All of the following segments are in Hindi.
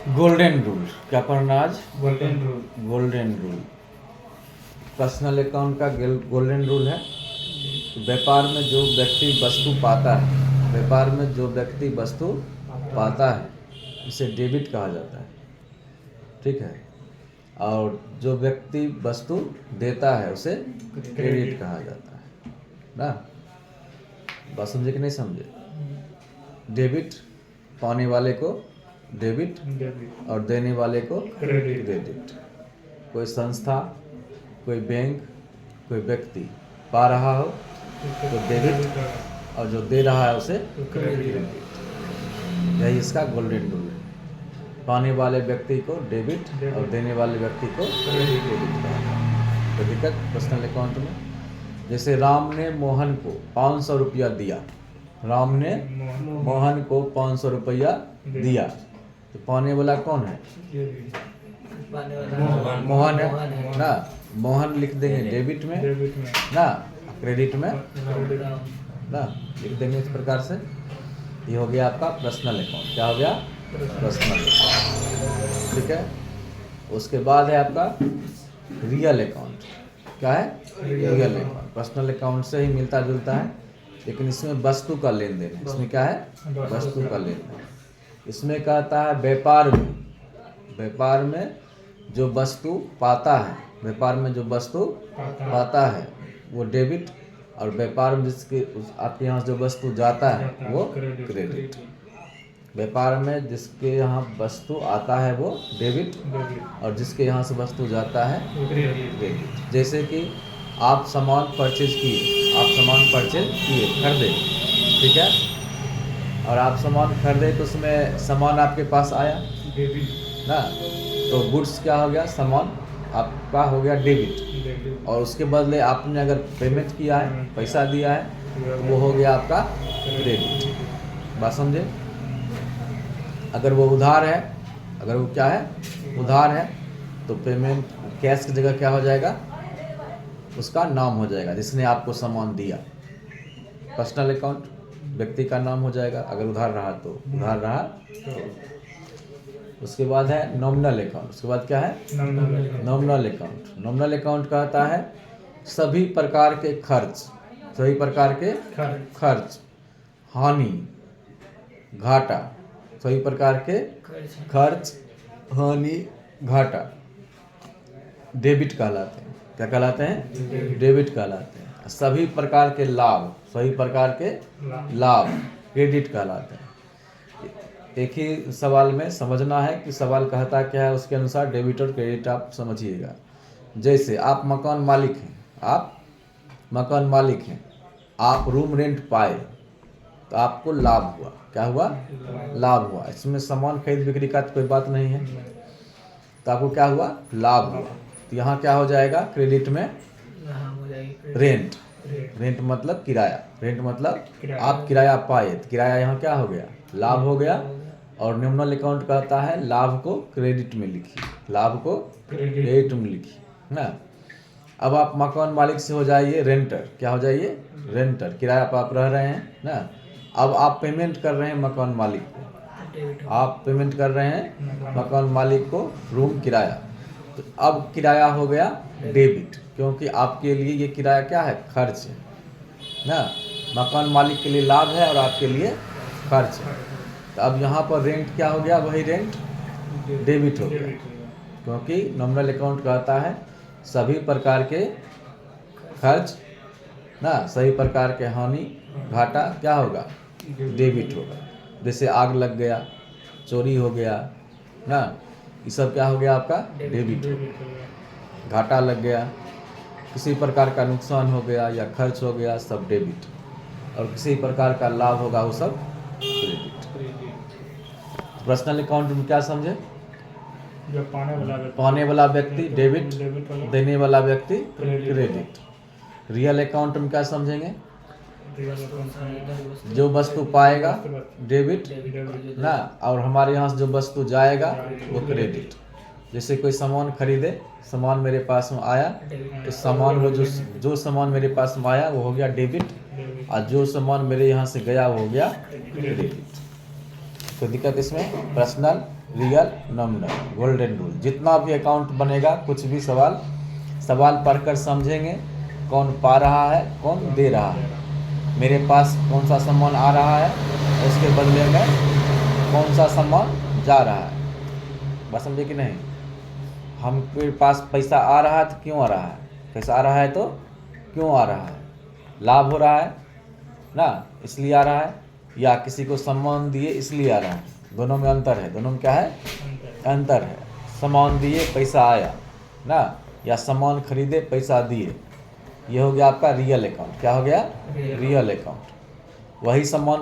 गोल्डन रूल क्या पढ़ना आज? Golden rule. Golden rule personal account का गोल्डन रूल है। व्यापार में जो व्यक्ति वस्तु पाता है, व्यापार में जो व्यक्ति वस्तु पाता है उसे डेबिट कहा जाता है, ठीक है। और जो व्यक्ति वस्तु देता है उसे क्रेडिट कहा जाता है ना। बात समझे कि नहीं समझे? डेबिट पाने वाले को डेबिट और देने वाले को क्रेडिट। कोई संस्था, कोई बैंक, कोई व्यक्ति पा रहा हो तो डेबिट और जो दे रहा है उसे क्रेडिट। यही इसका गोल्डन रूल है। पाने वाले व्यक्ति को डेबिट और देने वाले व्यक्ति को क्रेडिट कहा जाता है। तो दिक्कत पर्सनल अकाउंट में, जैसे राम ने मोहन को 500 रुपया दिया, राम ने मोहन को 500 रुपया दिया, तो पाने वाला कौन है? मोहन है ना। मोहन लिख देंगे डेबिट में ना, क्रेडिट में ना लिख देंगे इस प्रकार से। ये हो गया आपका पर्सनल अकाउंट। क्या हो गया? पर्सनल अकाउंट, ठीक है। उसके बाद है आपका रियल अकाउंट। क्या है? Real account. पर्सनल अकाउंट से ही मिलता जुलता है, लेकिन इसमें वस्तु का लेन देन है। इसमें क्या है? वस्तु का लेन देन। इसमें कहता है व्यापार में जो वस्तु पाता है, व्यापार में जो वस्तु पाता है वो डेबिट, और व्यापार में जिसके आपके यहाँ जो वस्तु जाता है वो क्रेडिट। व्यापार में जिसके यहाँ वस्तु आता है वो डेबिट, और जिसके यहाँ से वस्तु जाता है क्रेडिट। जैसे कि आप सामान परचेज किए, खरीदे, ठीक है। और आप सामान खरीदे तो उसमें सामान आपके पास आया ना, तो गुड्स क्या हो गया? सामान आपका हो गया डेबिट, और उसके बदले आपने अगर पेमेंट किया है, पैसा दिया है, तो वो हो गया आपका क्रेडिट। बात समझे? अगर वो उधार है, अगर वो क्या है? उधार है, तो पेमेंट कैश की जगह क्या हो जाएगा? उसका नाम हो जाएगा जिसने आपको सामान दिया। पर्सनल अकाउंट व्यक्ति का नाम हो जाएगा, अगर उधार रहा तो उधार रहा तो। उसके बाद है नॉमिनल अकाउंट। उसके बाद क्या है? Nominal account. नॉमिनल अकाउंट कहता है सभी प्रकार के खर्च, हानि, घाटा, सभी प्रकार के खर्च, हानि, घाटा डेबिट कहलाते हैं। क्या कहलाते हैं? डेबिट कहलाते हैं। सभी प्रकार के लाभ, सभी प्रकार के लाभ क्रेडिट कहलाते हैं। एक ही सवाल में समझना है कि सवाल कहता क्या है, उसके अनुसार डेबिट और क्रेडिट आप समझिएगा। जैसे आप मकान मालिक हैं, आप रूम रेंट पाए तो आपको लाभ हुआ। क्या हुआ? लाभ हुआ। इसमें सामान खरीद बिक्री का तो कोई बात नहीं है, तो आपको क्या हुआ? लाभ हुआ। तो यहाँ क्या हो जाएगा? क्रेडिट में रेंट। रेंट मतलब किराया। रेंट मतलब आप किराया पाए, तो किराया यहाँ क्या हो गया? लाभ हो गया। और नॉमिनल अकाउंट कहता है लाभ को क्रेडिट में लिखिए, लाभ को क्रेडिट में लिखिए ना। अब आप मकान मालिक से हो जाइए रेंटर। क्या हो जाइए? रेंटर। किराया पर आप रह रहे हैं ना। अब आप पेमेंट कर रहे हैं मकान मालिक को, आप पेमेंट कर रहे हैं मकान मालिक को रूम किराया, तो अब किराया हो गया डेबिट, क्योंकि आपके लिए ये किराया क्या है? खर्च है ना। मकान मालिक के लिए लाभ है और आपके लिए खर्च है। तो अब यहाँ पर रेंट क्या हो गया? वही रेंट डेबिट हो गया, क्योंकि नॉमिनल अकाउंट कहता है सभी प्रकार के खर्च ना, सभी प्रकार के हानि, घाटा क्या होगा? डेबिट होगा। जैसे आग लग गया, चोरी हो गया ना, ये सब क्या हो गया? आपका डेबिट हो गया। घाटा लग गया, किसी प्रकार का नुकसान हो गया या खर्च हो गया, सब डेबिट। और किसी प्रकार का लाभ होगा वो सब क्रेडिट। पर्सनल अकाउंट में क्या समझे? जो पाने वाला व्यक्ति डेबिट, देने वाला व्यक्ति क्रेडिट। रियल अकाउंट में क्या समझेंगे? जो वस्तु पाएगा डेबिट ना, और हमारे यहाँ से जो वस्तु जाएगा वो क्रेडिट। जैसे कोई सामान खरीदे, सामान मेरे पास में आया, तो सामान वो जो सामान मेरे पास में आया वो हो गया डेबिट, और जो सामान मेरे यहाँ से गया वो हो गया क्रेडिट। कोई दिक्कत इसमें? Personal, real, nominal, golden rule. जितना भी अकाउंट बनेगा, कुछ भी सवाल पढ़कर समझेंगे कौन पा रहा है, कौन दे रहा है, मेरे पास कौन सा सामान आ रहा है, उसके बदले में कौन सा सामान जा रहा है। बात समझे कि नहीं? हमके पास पैसा आ रहा है तो क्यों आ रहा है, पैसा आ रहा है तो क्यों आ रहा है, लाभ हो रहा है ना, इसलिए आ रहा है, या किसी को सम्मान दिए इसलिए आ रहा है। दोनों में अंतर है। दोनों में क्या है? अंतर है। सामान दिए पैसा आया ना, या सामान खरीदे पैसा दिए, ये हो गया आपका रियल अकाउंट। क्या हो गया? Real account. वही सामान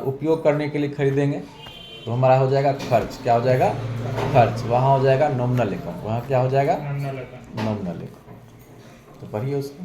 उपयोग करने के लिए खरीदेंगे तो हमारा हो जाएगा खर्च। क्या हो जाएगा? खर्च। वहाँ हो जाएगा नॉमिनल अकाउंट। वहाँ क्या हो जाएगा? Nominal account. Nominal account. तो पढ़िए उसको।